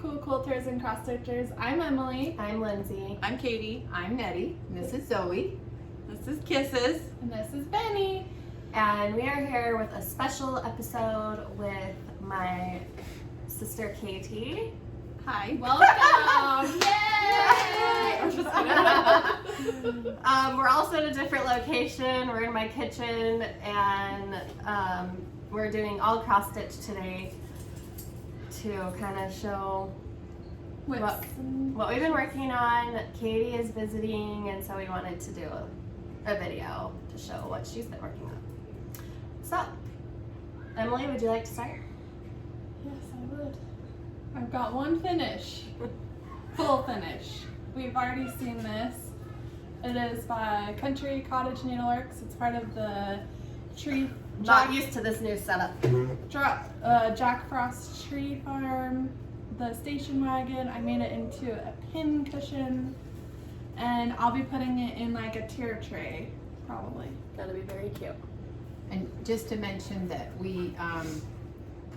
cool quilters and cross stitchers. I'm Emily. I'm Lindsay. I'm Katie. I'm Nettie. This is Zoe. This is Kisses. And this is Benny. And we are here with a special episode with my sister Katie. Hi. Welcome! Yay! I'm just kidding. We're also at a different location. We're in my kitchen and we're doing all cross stitch today to kind of show what we've been working on. Katie is visiting, and so we wanted to do a video to show what she's been working on. So, Emily, would you like to start? Yes, I would. I've got one finish. Full finish. We've already seen this. It is by Country Cottage Needleworks. It's part of the tree. Not used to this new setup. Jack Frost Tree Farm, the station wagon. I made it into a pin cushion, and I'll be putting it in like a tier tray, probably. That'll be very cute. And just to mention that we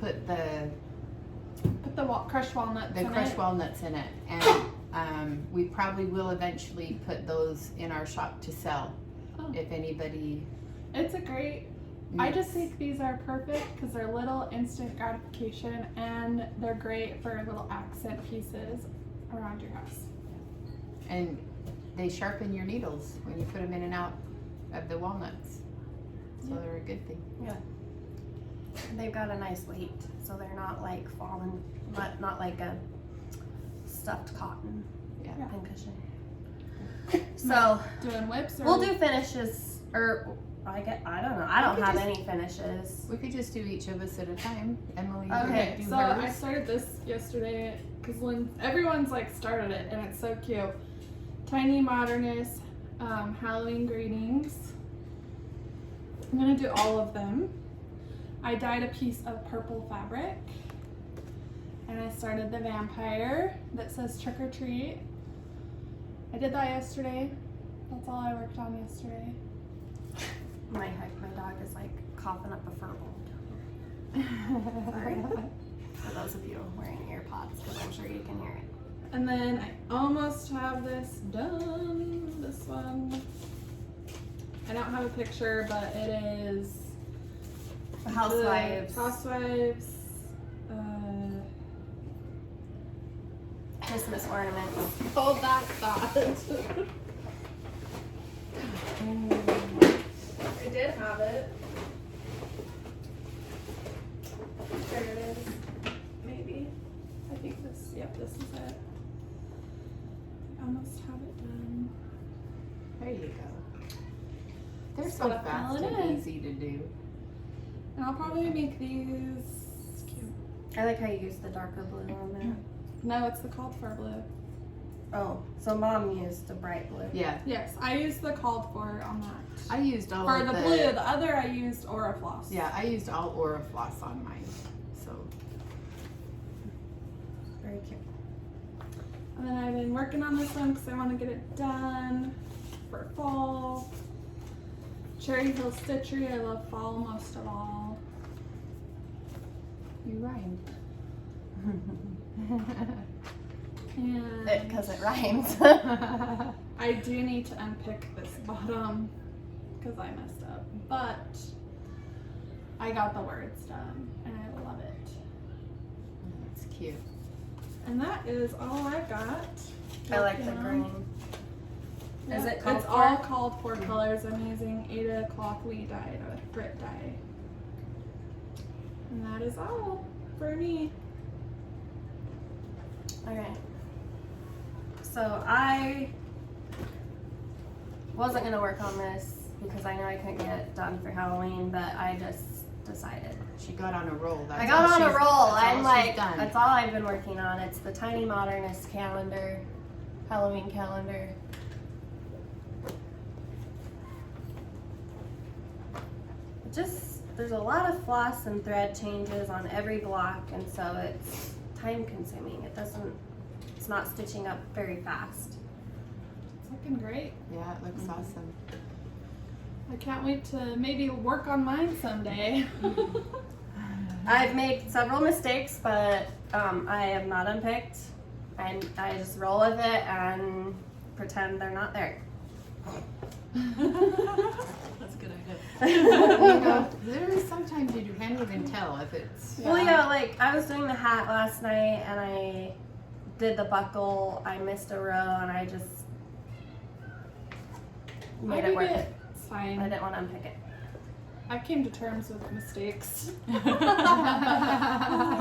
put the Crushed walnuts in it, and we probably will eventually put those in our shop to sell. Oh. If anybody It's a great. I just think these are perfect because they're little instant gratification, and they're great for little accent pieces around your house. And they sharpen your needles when you put them in and out of the walnuts, so they're a good thing. Yeah. They've got a nice weight, so they're not like falling, not like a stuffed cotton pin cushion. So Doing whips. Or we'll do finishes, or I don't know. I don't have any finishes. We could just do each of us at a time. Emily, Okay, do So hers. I started this yesterday because everyone's like started it, and it's so cute. Tiny Modernist Halloween greetings. I'm gonna do all of them. I dyed a piece of purple fabric, and I started the vampire that says trick or treat. I did that yesterday. That's all I worked on yesterday. My dog is like coughing up a fur ball. Sorry. For those of you wearing earpods, because I'm sure you can hear it. And then I almost have this done. This one. I don't have a picture, but it is Housewives. Housewives. Christmas ornaments. Hold that thought. I did have it. There it is. Maybe. I think this. Yep, this is it. I almost have it done. There you go. They're Just so gotta fast fill it and in. easy to do. And I'll probably make these. It's cute. I like how you use the darker blue on there. No, it's the called for blue. Oh, so Mom used the bright blue. Yeah, Yes, I used the called for on that. I used all For of the blue, the other I used Aura Floss. Yeah, I used all Aura Floss on mine. So Very cute. And then I've been working on this one because I want to get it done for fall. Cherry Hill Stitchery, I love fall most of all. you rhymed. And Because it rhymes. I do need to unpick this bottom because I messed up. But I got the words done and I love it. That's cute. And that is all I got. I like the Working on. green. Yep, Is it called it's for? all called for colors. I'm using 8 o'clock Lee dye, a Brit dye. And that is all for me. Okay. So I wasn't gonna work on this because I know I couldn't get it done for Halloween, but I just decided. She got on a roll. That's I got all on a she's- roll. that's all I'm she's like, done. that's all I've been working on. It's the Tiny Modernist calendar, Halloween calendar. There's a lot of floss and thread changes on every block, and so it's time consuming. It's not stitching up very fast. It's looking great. Yeah, it looks awesome. I can't wait to maybe work on mine someday. I've made several mistakes, but I have not unpicked. I just roll with it and pretend they're not there. That's a good idea. You know, there is sometimes you can't even tell if it's. Well, yeah, like I was doing the hat last night and I did the buckle. I missed a row and I just made it work. It's fine. I didn't want to unpick it. I came to terms with mistakes.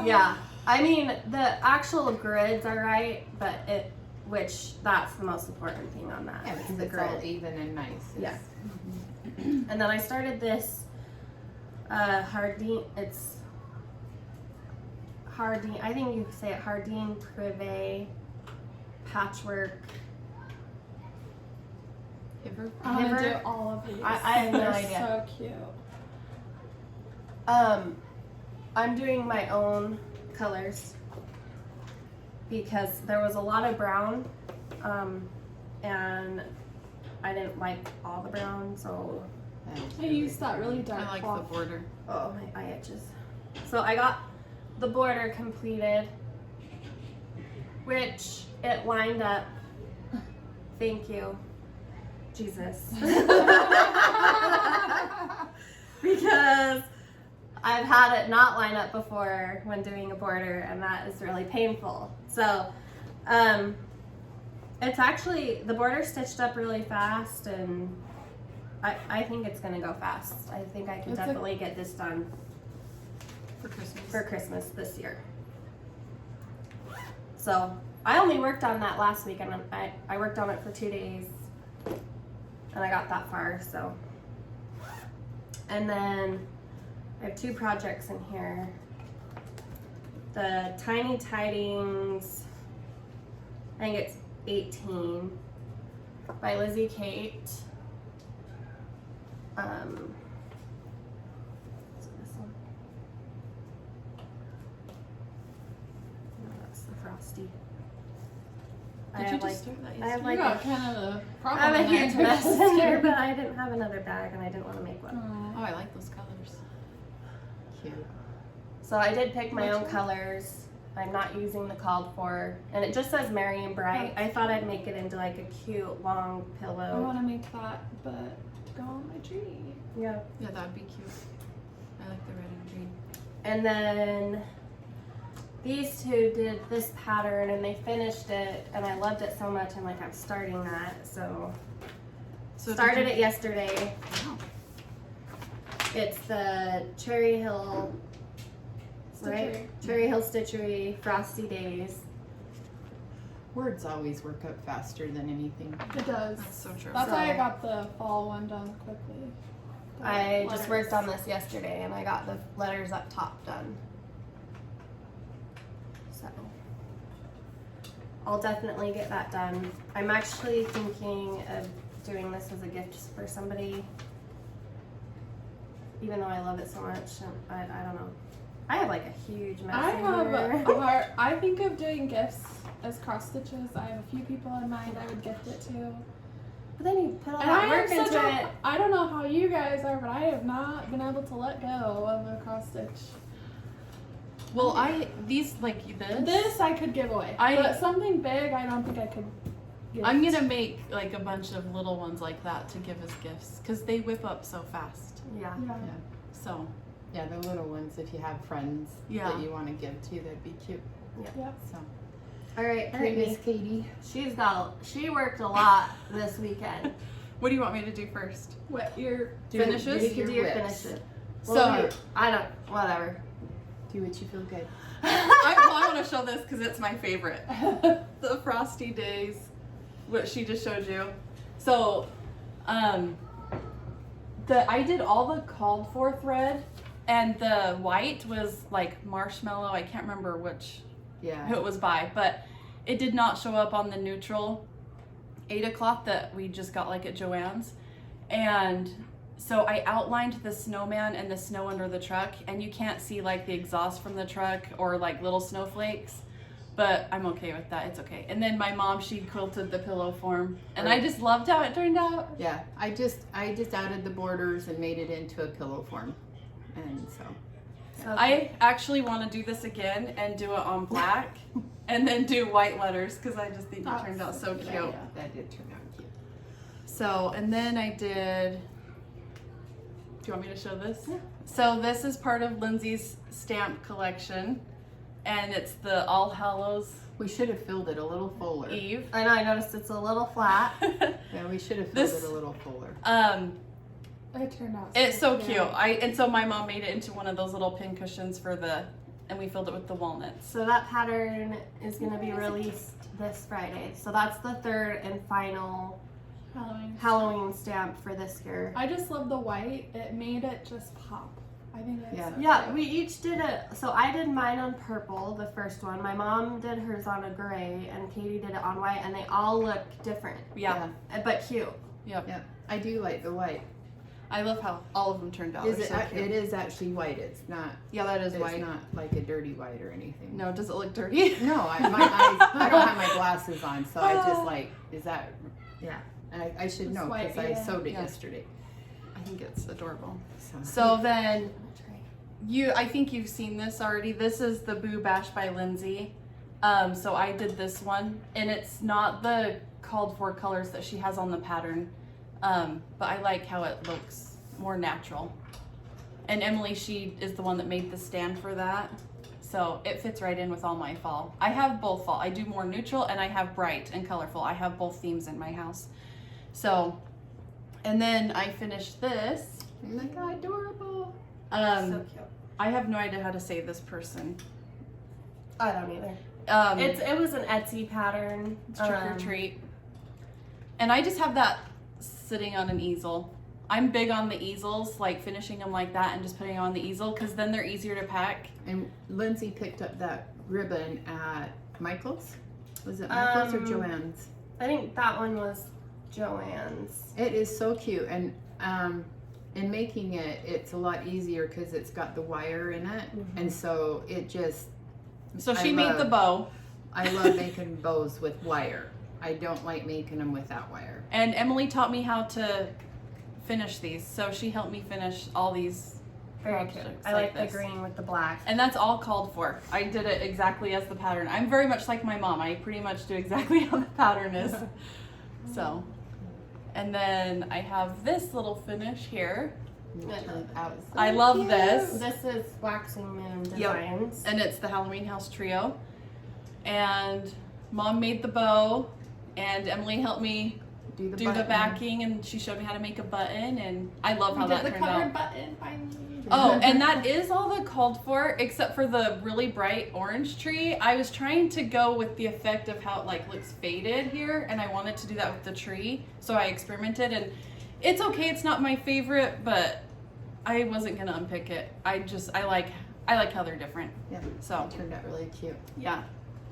Yeah, I mean the actual grids are right, but which that's the most important thing on that. Yeah, is because the it's all grid. even and nice. Yeah. And then I started this Hardin. It's Hardin. I think you say it Hardin Privé patchwork. I'm gonna Never- do all of these. I have no They're idea. so cute. I'm doing my own colors because there was a lot of brown, and I didn't like all the brown, so I used that really dark I like cloth. the border. oh my eye itches. So I got the border completed, which it lined up. Thank you, Jesus. Because I've had it not line up before when doing a border, and that is really painful. So, it's actually, the border stitched up really fast, and I think it's gonna go fast. I think I can definitely get this done For Christmas. for Christmas this year. So, I only worked on that last week, and I worked on it for 2 days, and I got that far, so. And then I have 2 projects in here. The Tiny Tidings, I think it's 18, by Lizzie Kate. So this one. No, that's the Frosty. Did you just start that I have yesterday? like You got a, kind of the I problem. have a there. huge mess in here, but I didn't have another bag and I didn't want to make one. Aw. Oh, I like those colors. Cute. So I did pick my Which own one? colors. I'm not using the called for, and it just says Merry and Bright. I thought I'd make it into like a cute long I pillow. want to make that, but to go on my tree. Yeah. Yeah, that would be cute. I like the red and green. And then these 2 did this pattern and they finished it, and I loved it so much. I'm like, I'm starting that. So started it yesterday. Wow. It's the Cherry Hill, right? Stitchery. Cherry Hill Stitchery Frosty Days. Words always work up faster than anything. It does. That's so true. That's why I So- got the fall one done quickly. The I just letters. worked on this yesterday and I got the letters up top done. So I'll definitely get that done. I'm actually thinking of doing this as a gift for somebody. Even though I love it so much, I don't know. I have like a huge mess I in have here. a heart. I think of doing gifts as cross stitches. I have a few people in mind I would gift it to. But then you put all And that I work am into such it. I don't know how you guys are, but I have not been able to let go of a cross stitch. Well, these like this. This I could give away, but something big I don't think I could. Gift. I'm gonna make like a bunch of little ones like that to give as gifts because they whip up so fast. Yeah. Yeah. So Yeah, the little ones, if you have friends Yeah. that you want to give to, that'd be cute. Yep. So, All right, all right, Miss Katie. Katie. She worked a lot this weekend. what do you want me to do first? What your Finishes? You can do your whips. finish it. So- Well, I don't. Whatever. Do what you feel good. I want to show this because it's my favorite. The Frosty Days, what she just showed you. So, I did all the called for thread, and the white was like marshmallow. I can't remember who Yeah. it was by, but it did not show up on the neutral Ada cloth that we just got like at Joann's. And so I outlined the snowman and the snow under the truck, and you can't see like the exhaust from the truck or like little snowflakes, but I'm okay with that. It's okay. And then my mom, she quilted the pillow form, and I just loved how it turned out. Yeah, I just added the borders and made it into a pillow form. And so So I actually want to do this again and do it on black and then do white letters because I just think it turned out so cute. Yeah, that did turn out cute. So, and then I did, do you want me to show this? Yeah. So this is part of Lindsay's stamp collection and it's the All Hallows We should have filled it a little fuller. Eve. I know, I noticed it's a little flat. Yeah, we should have filled it a little fuller. It turned out. It's so cute. And so my mom made it into one of those little pin cushions and we filled it with the walnuts. So that pattern is going to be released this Friday. So that's the third and final Halloween stamp for this year. I just love the white. It made it just pop. I think it's so Yeah, cute. we each did it. So I did mine on purple, the first one. My mom did hers on a gray, and Katie did it on white, and they all look different, Yeah. but cute. Yep. Yeah, I do like the white. I love how all of them turned out. Is They're it? so cute. It is actually white. It's not. Yeah, that is It's white. not like a dirty white or anything. No, does it look dirty? No, my eyes. I don't have my glasses on, so I just like. Is that? Yeah, and I should It's know white, because I yeah. sewed it Yeah. yesterday. I think it's adorable. So. So then I think you've seen this already. This is the Boo Bash by Lindsay. So I did this one and it's not the called for colors that she has on the pattern. But I like how it looks more natural. And Emily, she is the one that made the stand for that. So it fits right in with all my fall. I have both fall. I do more neutral and I have bright and colorful. I have both themes in my house. So, and then I finished this. Oh my god, adorable. So cute. I have no idea how to say this person. I don't either. It was an Etsy pattern. It's trick or treat. And I just have that sitting on an easel. I'm big on the easels, like finishing them like that and just putting them on the easel because then they're easier to pack. And Lindsay picked up that ribbon at Michael's. Was it Michael's or Joann's? I think that one was Joann's. It is so cute, and in making it, it's a lot easier because it's got the wire in it, and so it just. So she made the bow. I love making bows with wire. I don't like making them without wire. And Emily taught me how to finish these. So she helped me finish all these Very cute. projects I like this. the green with the black. And that's all called for. I did it exactly as the pattern. I'm very much like my mom. I pretty much do exactly how the pattern is. So, and then I have this little finish here. I love this. This is Waxing Moon Designs. And it's the Halloween House Trio. And Mom made the bow, and Emily helped me do the button. backing, and she showed me how to make a button, and I love how that the turned covered out. button finally. Oh, and that is all that called for, except for the really bright orange tree. I was trying to go with the effect of how it like looks faded here, and I wanted to do that with the tree, so I experimented, and it's okay. It's not my favorite, but I wasn't gonna unpick it. I like how they're different. Yeah, So it turned out really cute. yeah,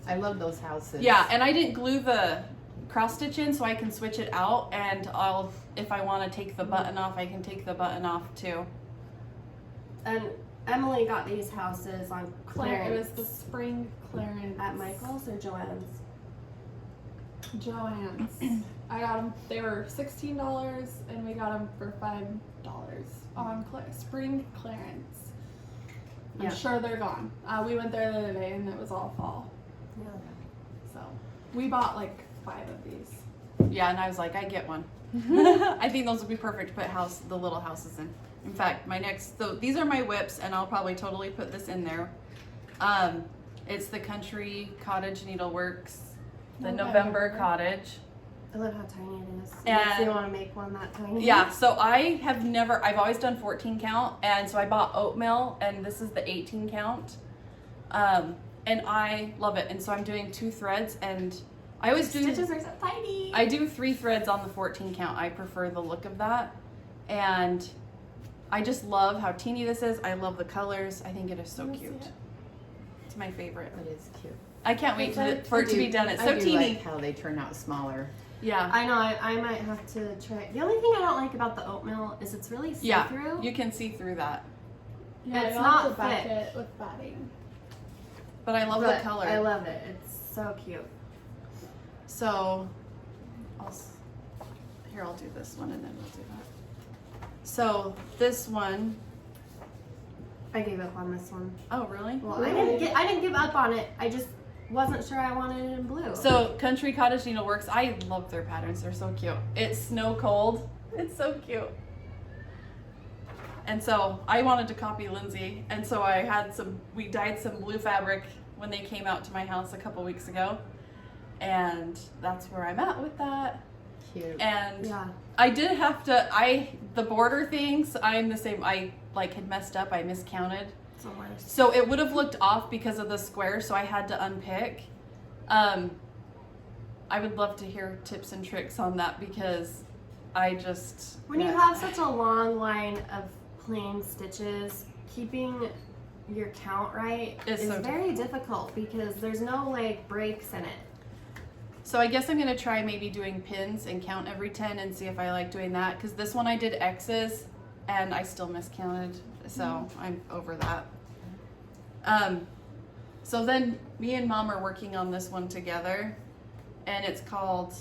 I love those houses. yeah, and I didn't glue the cross stitch in, so I can switch it out, and if I want to take the button off, I can take the button off too. And Emily got these houses on It clearance. was the spring clearance At Michael's or Joann's? Joann's. I got them. They were $16, and we got them for $5 on spring clearance. I'm Yeah. sure they're gone. We went there the other day, and it was all fall. Yeah. So we bought like 5 of these. Yeah, and I was like, I get one. I think those would be perfect to put the little houses in. In fact, so these are my whips, and I'll probably totally put this in there. It's the Country Cottage Needleworks, the November Cottage. I love how tiny it is. And- Makes me want to make one that tiny. Yeah, so I've always done 14 count, and so I bought oatmeal, and this is the 18 count. And I love it, and so I'm doing 2 threads, and I always do. Stitches are so tiny. I do 3 threads on the 14 count. I prefer the look of that. And I just love how teeny this is. I love the colors. I think it is so Let me see cute. it. It's my favorite. It is cute. I can't wait for it to be done. It's so I do teeny. like how they turn out smaller. Yeah. I know. I might have to try. The only thing I don't like about the oatmeal is it's really Yeah. see-through. You can see through that. Yeah, It's I not got the thick. bucket with batting. But I love But the color. I love it. It's so cute. So, I'll do this one and then we'll do that. So, this one I gave up on this one. Oh, really? Well, I didn't give up on it. I just wasn't sure I wanted it in blue. So Country Cottage Needleworks, I love their patterns. They're so cute. It's snow cold. It's so cute. And so I wanted to copy Lindsay, and so we dyed some blue fabric when they came out to my house a couple weeks ago, and that's where I'm at with that. Cute. And yeah. I did have to, the border things, I'm the same. I had messed up. I miscounted. It's the worst. So it would have looked off because of the square, so I had to unpick. I would love to hear tips and tricks on that because I just... When you have such a long line of plain stitches, keeping your count right is so very difficult because there's no like breaks in it. So I guess I'm going to try maybe doing pins and count every 10 and see if I like doing that, because this one I did X's and I still miscounted, so I'm over that. So then me and Mom are working on this one together, and it's called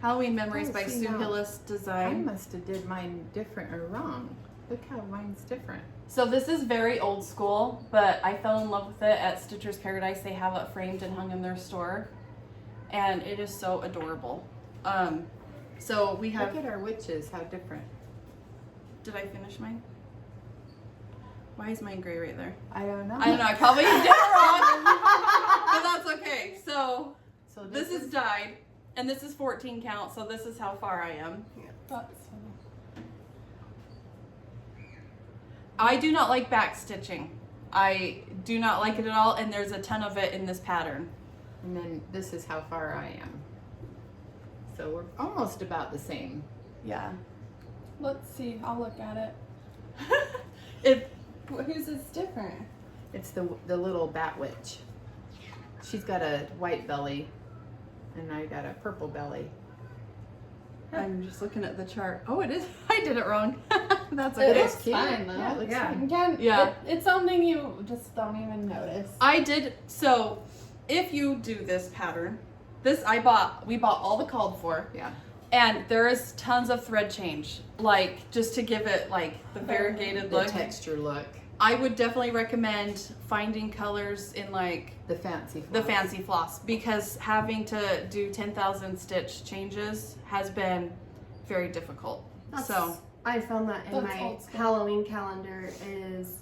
Halloween Memories by see Sue now. Hillis I Design. must have did mine different or wrong. Look how mine's different. So this is very old school, but I fell in love with it at Stitcher's Paradise. They have it framed and hung in their store, and it is so adorable. So we have... Look at our witches, how different. Did I finish mine? Why is mine gray right there? I don't know. I don't know. I probably did it wrong, but that's okay. So So this is dyed, and this is 14 count. So this is how far I am. That's I do not like back stitching. I do not like it at all, and there's a ton of it in this pattern. And then this is how far I am. So we're almost about the same. Yeah. Let's see. I'll look at it. It. Whose is different? It's the little bat witch. She's got a white belly, and I got a purple belly. I'm just looking at the chart. Oh, it is. I did it wrong. That's It okay. looks fine though. Yeah, it looks Yeah. fine. Again, Yeah. it's something you just don't even notice. I did. So if you do this pattern, we bought all the called for. Yeah. And there is tons of thread change, like just to give it like the variegated The look. texture look. I would definitely recommend finding colors in like The fancy floss. the fancy floss, because having to do 10,000 stitch changes has been very difficult. I found that in That's my old school. Halloween calendar is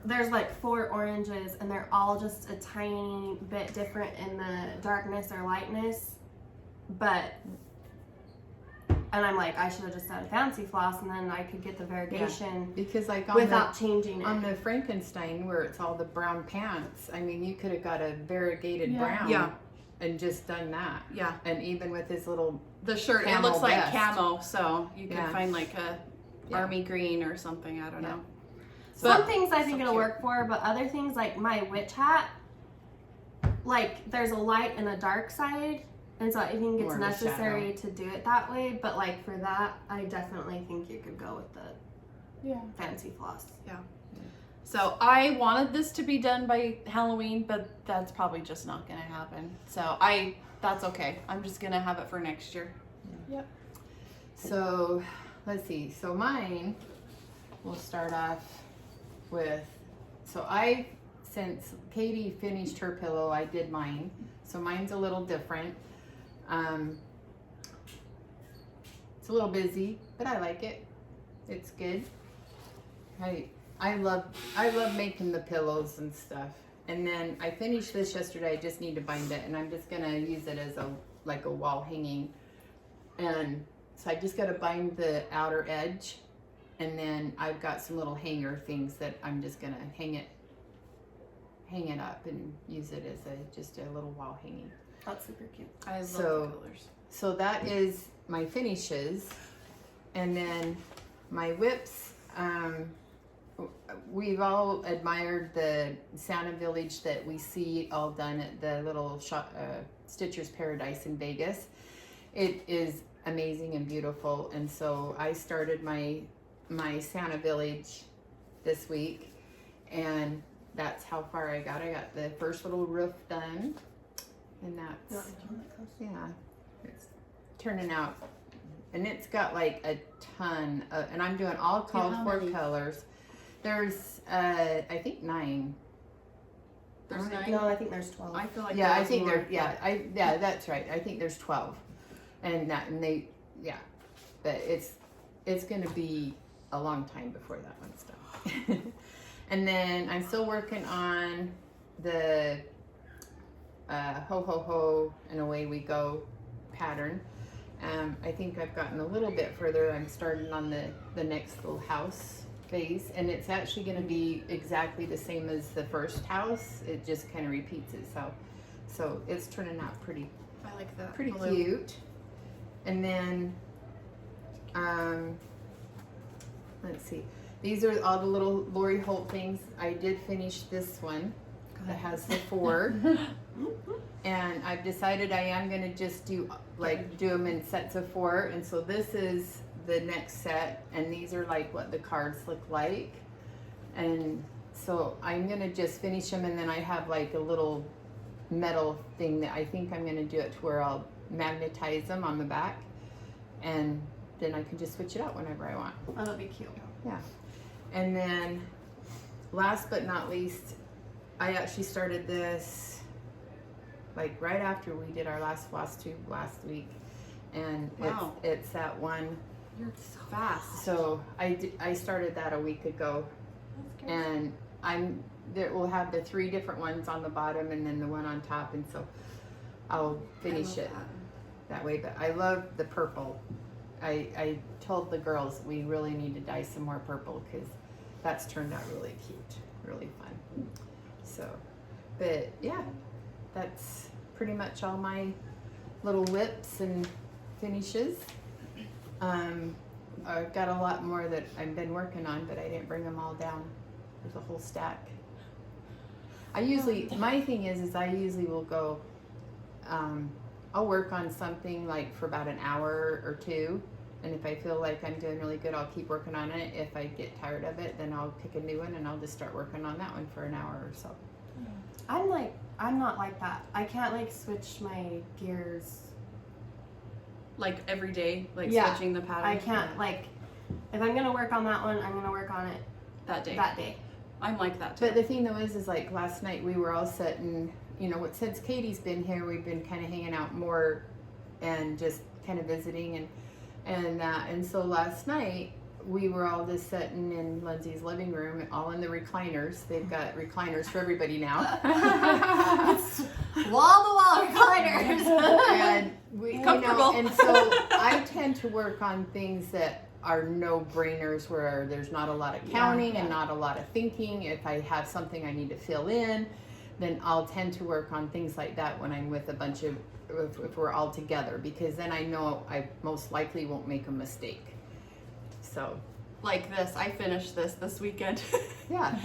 there's like 4 oranges and they're all just a tiny bit different in the darkness or lightness, and I'm like, I should have just done a fancy floss and then I could get the variegation Because like on without changing it. on the Frankenstein where it's all the brown pants, I mean you could have got a variegated Yeah. brown Yeah. and just done that. Yeah, And even with his little the shirt, it Camo looks like vest. camo, so you could Yeah. find like a Yeah. army green or something, I don't Yeah. know. Some But- things I think so it'll cute. work for, but other things like my witch hat, like there's a light and a dark side, and so I think it's More of a necessary to do it that way. But like for that, I definitely think you could go with the Yeah. fancy floss. So I wanted this to be done by Halloween, but that's probably just not gonna happen. So that's okay. I'm just gonna have it for next year. So let's see. So mine, we'll start off with, since Katie finished her pillow, I did mine. So mine's a little different. It's a little busy, but I like it. It's good. I love making the pillows and stuff. And then I finished this yesterday. I just need to bind it, and I'm just gonna use it as a wall hanging. And so I just gotta bind the outer edge, and then I've got some little hanger things that I'm just gonna hang it up and use it as just a little wall hanging. That's super cute. I love So- the colors. So that is my finishes. And then my whips, we've all admired the Santa Village that we see all done at the little Stitcher's Paradise in Vegas. It is amazing and beautiful. And so I started my Santa Village this week, and that's how far I got. I got the first little roof done, and that's, yeah, it's turning out and it's got like a ton of, and I'm doing all called how for many? colors. There's I think 9. There's 9. No, I think there's 12. I feel like Yeah, there I was think more. yeah, that's right. I think there's 12, and they but it's gonna be a long time before that one's done. And then I'm still working on the ho ho ho and away we go pattern. I think I've gotten a little bit further. I'm starting on the next little house phase, and it's actually going to be exactly the same as the first house. It just kind of repeats itself, so it's turning out pretty I like that. pretty blue. cute. And then let's see, these are all the little Lori Holt things. I did finish this one that has the 4. And I've decided I am going to just do them in sets of 4. And so this is the next set, and these are like what the cards look like. And so I'm going to just finish them, and then I have like a little metal thing that I think I'm going to do it to where I'll magnetize them on the back, and then I can just switch it out whenever I want. That'll be cute. Yeah. And then last but not least, I actually started this like right after we did our last Flosstube last week, and Wow. it's that one. You're so fast. So I started that a week ago, and we'll have the 3 different ones on the bottom and then the one on top, and so I'll finish it that way. But I love the purple. I told the girls we really need to dye some more purple because that's turned out really cute, really fun. So, but yeah, that's pretty much all my little whips and finishes. I've got a lot more that I've been working on, but I didn't bring them all down. There's a whole stack. My thing is I usually will go, I'll work on something like for about an hour or 2. And if I feel like I'm doing really good, I'll keep working on it. If I get tired of it, then I'll pick a new one and I'll just start working on that one for an hour or so. I'm not like that. I can't like switch my gears. Like every day, like Yeah. switching the pattern. I can't like, if I'm gonna work on that one, I'm gonna work on it that day. that day. I'm like that too. But the thing though is like last night we were all sitting, since Katie's been here, we've been kind of hanging out more and just kind of visiting and so last night we were all just sitting in Lindsay's living room, all in the recliners. They've got recliners for everybody now. Wall-to-wall recliners. And we, Comfortable. and so I tend to work on things that are no-brainers where there's not a lot of counting and not a lot of thinking. If I have something I need to fill in, then I'll tend to work on things like that when I'm with a bunch of, if we're all together, because then I know I most likely won't make a mistake. So, like this, I finished this weekend. yeah.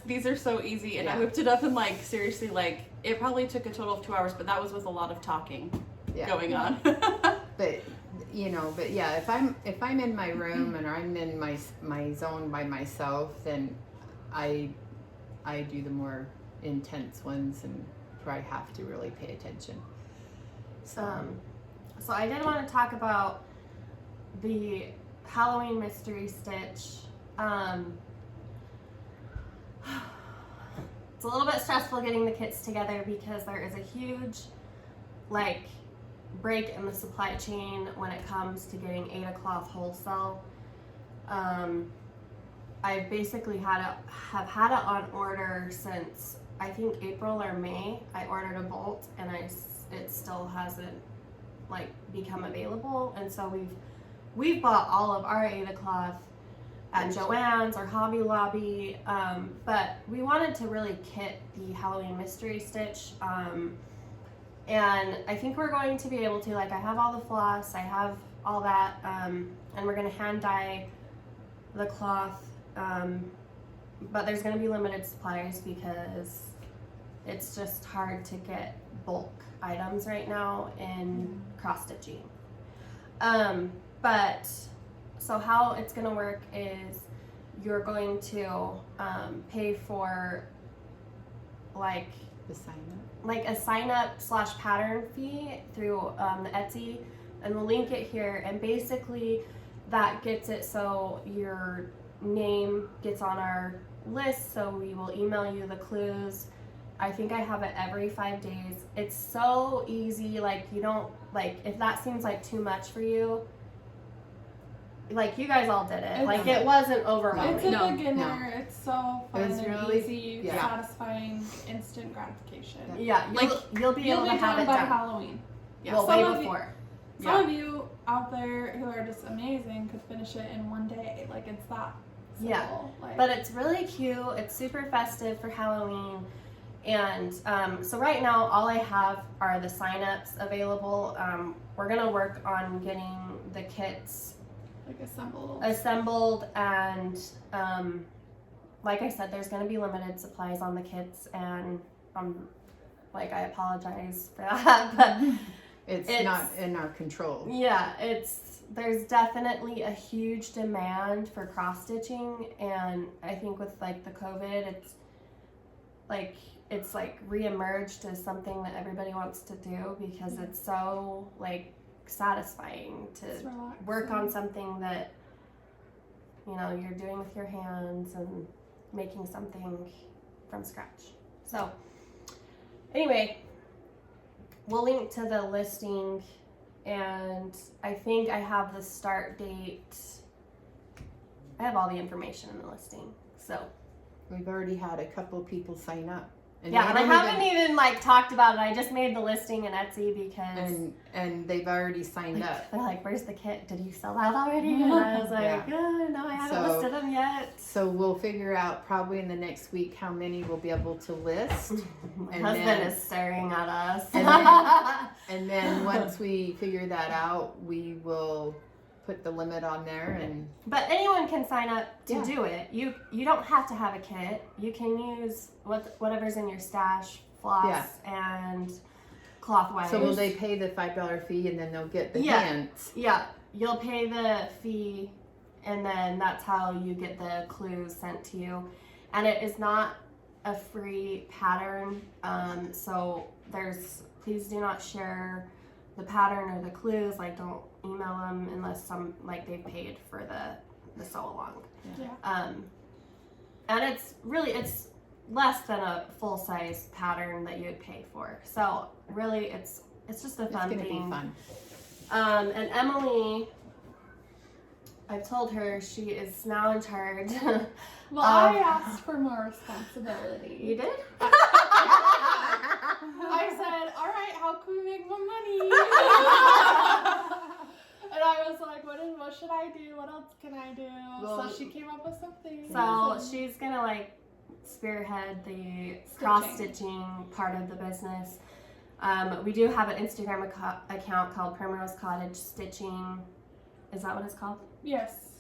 These are so easy, and I whipped it up in like, seriously, like, it probably took a total of 2 hours, but that was with a lot of talking going on. But yeah, if I'm in my room and I'm in my zone by myself, then I do the more intense ones and where I have to really pay attention. So I did want to talk about the Halloween mystery stitch. It's a little bit stressful getting the kits together because there is a huge break in the supply chain when it comes to getting Ada cloth wholesale. I basically have had it on order since I think April or May. I ordered a bolt and it still hasn't become available, and so we've bought all of our Ada cloth at Joann's or Hobby Lobby, but we wanted to really kit the Halloween mystery stitch, and I think we're going to be able to. I have all the floss, I have all that, and we're going to hand dye the cloth, but there's going to be limited supplies because it's just hard to get bulk items right now in cross stitching. But so how it's going to work is you're going to pay for The sign up. a sign up / pattern fee through the Etsy, and we'll link it here. And basically that gets it so your name gets on our list, so we will email you the clues. I think I have it every 5 days. It's so easy. Like, you don't, like, if that seems like too much for you, like, you guys all did it. Like, it wasn't overwhelming. It's a beginner. It's so fun It's and really easy, satisfying, instant gratification. Yeah, you'll be able to have it by done. Halloween. Yeah, well, way before. Some of you out there who are just amazing could finish it in one day. Like, it's that simple. Yeah, like, but it's really cute. It's super festive for Halloween. And so right now, all I have are the sign-ups available. We're going to work on getting the kits like assembled, and like I said, there's going to be limited supplies on the kits, and like, I apologize for that, but it's not in our control. Yeah, there's definitely a huge demand for cross stitching, and I think with like the COVID, it's like reemerged as something that everybody wants to do because it's so like satisfying to work on something that, you know, you're doing with your hands and making something from scratch. So anyway, we'll link to the listing, and I think I have the start date. I have all the information in the listing. So we've already had a couple people sign up. And I haven't even like talked about it. I just made the listing in Etsy because and they've already signed up. They're like, "Where's the kit? Did you sell out already?" And I was like, "Oh, no, I haven't listed them yet." So we'll figure out probably in the next week how many we'll be able to list. My husband is staring at us. And then once we figure that out, we will put the limit on there. But anyone can sign up to do it. You don't have to have a kit. You can use whatever's in your stash, floss and cloth wires. So will they pay the $5 fee and then they'll get the hints? Yeah, you'll pay the fee, and then that's how you get the clues sent to you. And it is not a free pattern, so please do not share the pattern or the clues. Like, don't email them unless they've paid for the sew along. And it's less than a full size pattern that you would pay for. So really, it's just a fun thing. It's gonna be fun. And Emily, I've told her she is now in charge. Well, I asked for more responsibility. You did? I said, all right, how can we make more money? And I was like, what should I do? What else can I do? Well, so she came up with something. So she's going to like spearhead the cross-stitching part of the business. We do have an Instagram account called Primrose Cottage Stitching. Is that what it's called? Yes.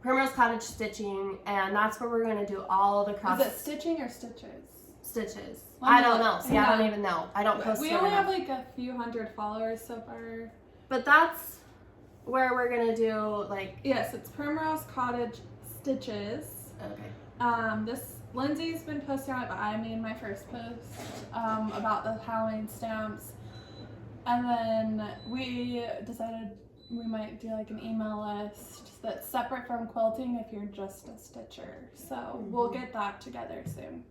Primrose Cottage Stitching, and that's where we're going to do all the cross. Is it stitching or stitches? Stitches. I don't know. See, I don't even know. I don't post. We only have like a few hundred followers so far. But that's where we're gonna do like. Yes, it's Primrose Cottage Stitches. Okay. Lindsay's been posting on it, but I made my first post about the Halloween stamps, and then we decided we might do like an email list that's separate from quilting if you're just a stitcher. So we'll get that together soon.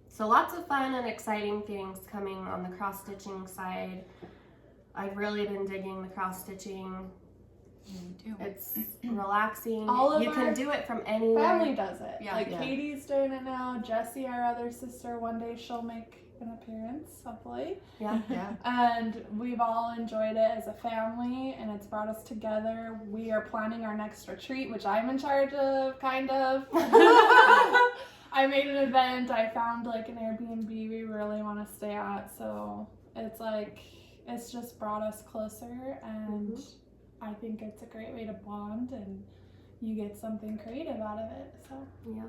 So lots of fun and exciting things coming on the cross stitching side. I've really been digging the cross stitching. It's relaxing. You can do it from anywhere. Family does it. Yeah. Katie's doing it now. Jessie, our other sister, one day she'll make an appearance, hopefully. Yeah. And we've all enjoyed it as a family, and it's brought us together. We are planning our next retreat, which I'm in charge of, kind of. I made an event. I found like an Airbnb we really want to stay at, so it's just brought us closer, and I think it's a great way to bond, and you get something creative out of it. So yeah.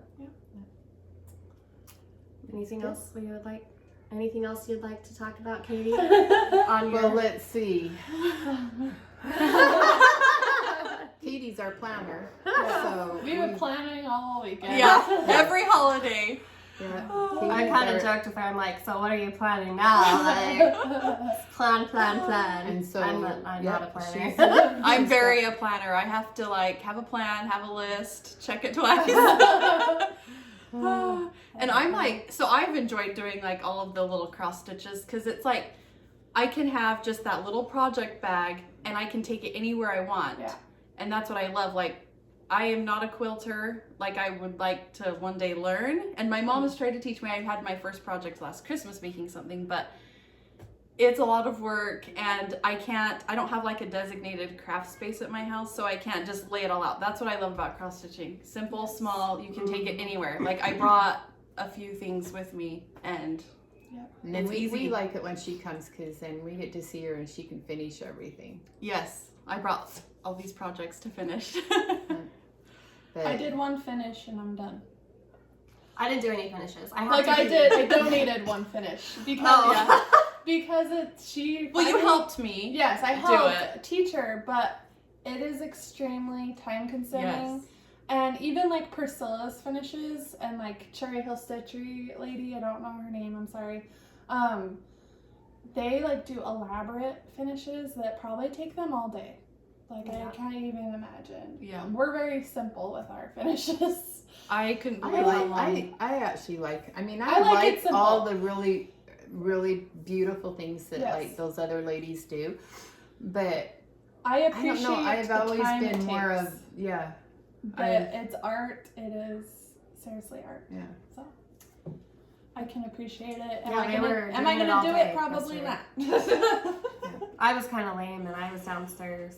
Anything else you'd like to talk about, Katie? Well, let's see. Katie's our planner. So we've been planning all weekend. Yeah, every holiday. Yeah. I kind of joked with her. I'm like, so what are you planning now? Like, plan. And so I'm not a planner. I'm very a planner. I have to like have a plan, have a list, check it twice. And I'm like, so I've enjoyed doing like all of the little cross stitches because it's like I can have just that little project bag and I can take it anywhere I want. Yeah. And that's what I love. Like, I am not a quilter. Like, I would like to one day learn. And my mom has tried to teach me. I had my first project last Christmas making something, but it's a lot of work and I don't have like a designated craft space at my house, so I can't just lay it all out. That's what I love about cross stitching. Simple, small, you can take it anywhere. Like, I brought a few things with me and And then it's easy. we like it when she comes because then we get to see her and she can finish everything. Yes, I brought all these projects to finish. But I did one finish and I'm done. I didn't do any finishes. I donated one finish because she. Well, you helped me. Yes, I do helped teach her, but it is extremely time consuming. Yes. And even like Priscilla's finishes and like Cherry Hill Stitchery lady, I don't know her name, I'm sorry. They like do elaborate finishes that probably take them all day. Like, Yeah. I can't even imagine. Yeah. We're very simple with our finishes. I couldn't I believe how long. actually like. I mean, I like it simple. all the really, really beautiful things that Yes. like those other ladies do, but I I appreciate don't know. I've the always time been it more takes. of yeah. But it's art. It is seriously art. Yeah. So I can appreciate it. Yeah, Am I doing it gonna all do day it? Probably yesterday. not. I was kind of lame, and I was downstairs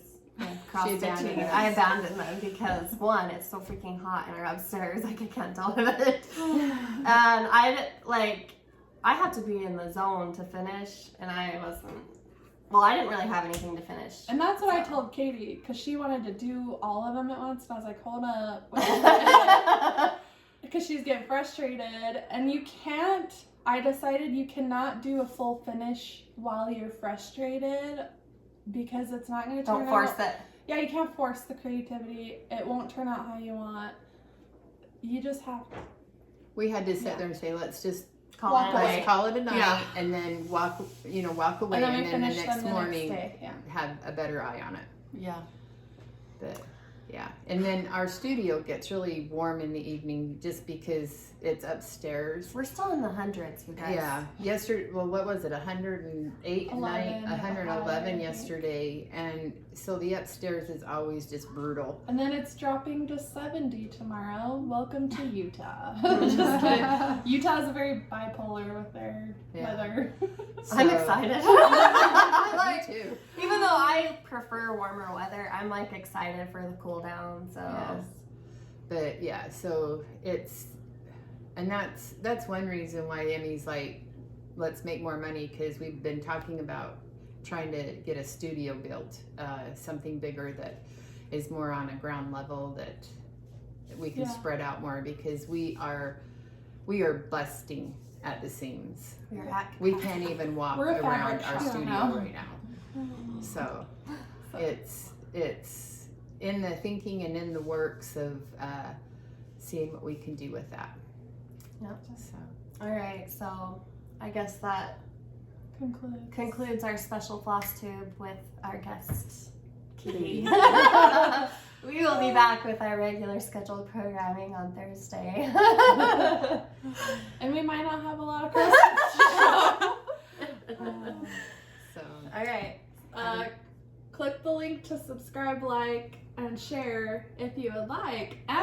cross She stitching. abandoned us. I abandoned them because one, it's so freaking hot in our upstairs. Like, I can't deal with it. And I had to be in the zone to finish, and I wasn't. Well, I didn't really have anything to finish. And that's what I told Katie, because she wanted to do all of them at once, and I was like, hold up. Wait a minute. Because she's getting frustrated, and you can't. I decided you cannot do a full finish while you're frustrated, because it's not going to turn out. Don't force it. Yeah, you can't force the creativity. It won't turn out how you want. You just have to. We had to sit there and say, let's just Call it a let's day. call it a night, Yeah. and then walk away, And then we the finish next them the morning next day. Yeah. have a better eye on it. Yeah. But yeah, and then our studio gets really warm in the evening just because it's upstairs. We're still in the hundreds, you guys. Yeah, yesterday. Well, what was it? 108 night, 111 yesterday, and so the upstairs is always just brutal. And then it's dropping to 70 tomorrow. Welcome to Utah. Just kidding. Utah's very bipolar with their weather. I'm So- excited. Me too. Even though I prefer warmer weather, I'm like excited for the cool down. So Yes. But yeah, so and that's one reason why Emmy's like, let's make more money, because we've been talking about trying to get a studio built, something bigger that is more on a ground level that we can spread out more, because we are busting at the seams. We can't even walk We're a around fabric our shop studio now. right now. So it's in the thinking and in the works of seeing what we can do with that. Yep. So all right, so I guess that concludes our special Flosstube with our guest, Kitty. We will be back with our regular scheduled programming on Thursday. And we might not have a lot of questions. so All right. Click the link to subscribe, like, and share if you would like. And